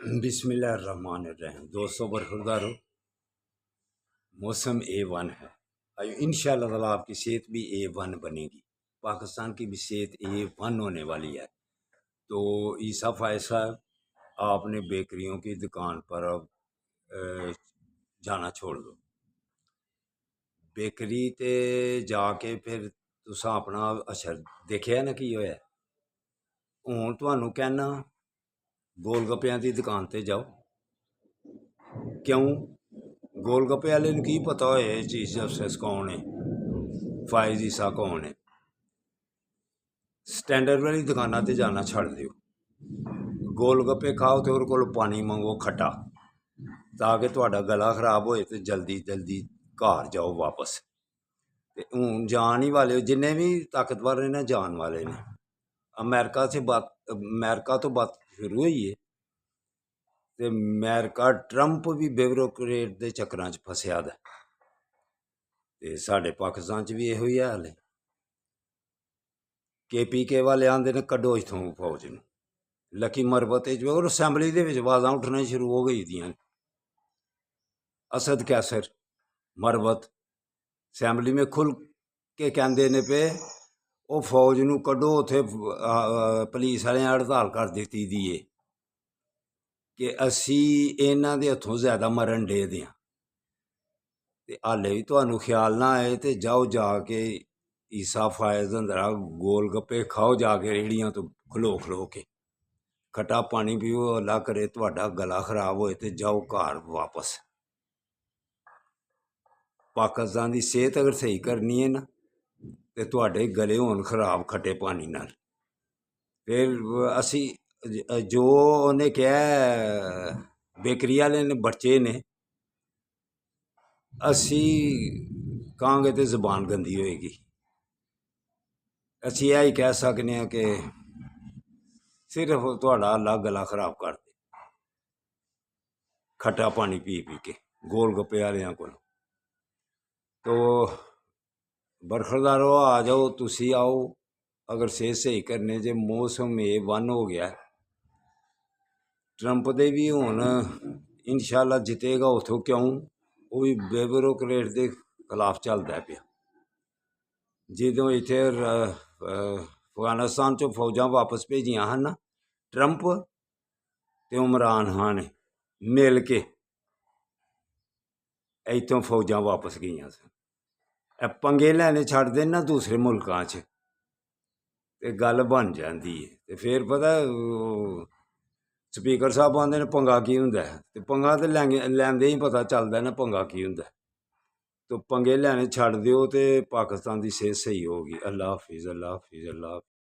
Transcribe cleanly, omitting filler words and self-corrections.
बिस्मिल्लाहिर्रहमानिर्रहीम। दोस्तों बरखुरदारो, मौसम A1 है। इंशाअल्लाह ताला आपकी सेहत भी A1 बनेगी। पाकिस्तान की भी सेहत A1 होने वाली है। तो ईसा फायज साहब, आपने बेकरियों की दुकान पर अब जाना छोड़ दो। बेकरी ते जाके फिर तुसा अपना असर देखिया ना की होया। हुण तुहानू कहना गोलगप्पियां दी दुकान ते जाओ। क्यों? गोलगप्पे वाले की पता होए चीफ जस्टिस कौन है, फायज ईसा कौन है। स्टैंडर्ड वाली दुकाना ते जाना छड़ दियो। गोलगप्पे खाओ तो उहदे कोलों पानी मंगो खट्टा, ताकि तुहाडा गला खराब होए तो जल्दी जल्दी घर जाओ वापस। ते हूँ जान ही वाले जिन्ने भी ताकतवर ने जान वाले ने। अमेरिका तो बात शुरू हुई है। ते अमेरिका ट्रंप भी ब्यूरोक्रेट के चक्कर च फसया दा। ते साडे पाकिस्तान च भी इहो ही हाल है। KPK वाले आंदे ने कड्डो इत्थों फौज नूं। लकी मरबत और असैंबली दे विच आवाज़ां उठना शुरू हो गई दियां। असद कैसर मरबत असैंबली में खुल के कहंदे ने पे वो फौज नूं कड्डो, उत्थे पुलिस वालें हड़ताल कर दित्ती दी है कि असी इन्हां दे हत्थों ज़्यादा मरन डे दे आं। ते हाले भी तुहानू ख्याल ना आए तो जाओ जाके ईसा फायज अंदरा गोलगप्पे खाओ जाके रेहड़ियां तो खलो खलो के। खट्टा पानी पीओ, अल्लाह करे तुहाडा गला खराब होए तो जाओ घर वापस। पाकिस्तान की सेहत अगर सही करनी है ना तो तुहाडे गले होन खराब खट्टे पानी नाल। फिर असी जो उन्हें कहा बेकरी वाले ने बच्चे ने, असी कहांगे तो जबान गंदी होएगी। असी यही कह सकने हैं कि सिर्फ तुहाडा अल्लाह गला खराब कर दे खट्टा पानी पी पी के गोलगप्पे वालियां कोल। तो बरखरदारो आ जाओ, तुसी आओ। अगर सेहत सही करने जे मौसम A1 हो गया। ट्रंप दे भी हुण इंशाअल्लाह जितेगा उथों, क्यों वो भी ब्यूरोक्रेट के खिलाफ चलदा पिया। जदों इत्थे अफगानिस्तान चो फौजां वापस भेजियां हन ना ट्रंप ते इमरान खान ने मिल के, इत्थों फौजां वापस गईयां सन। पंगे लैने छड़ देन ना दूसरे मुल्कां च ते गल बन जाती है। तो फिर पता स्पीकर साहब आंदे ने पंगा की हुंदा है, ते पंगा तो लैंदे ही पता चलदा है ना पंगा की हुंदा है। तो पंगे लैने छड़ दिओ ते पाकिस्तान की सेहत सही होगी। अल्लाह हाफिज़, अल्लाह हाफिज़, अल्लाह हाफिज़।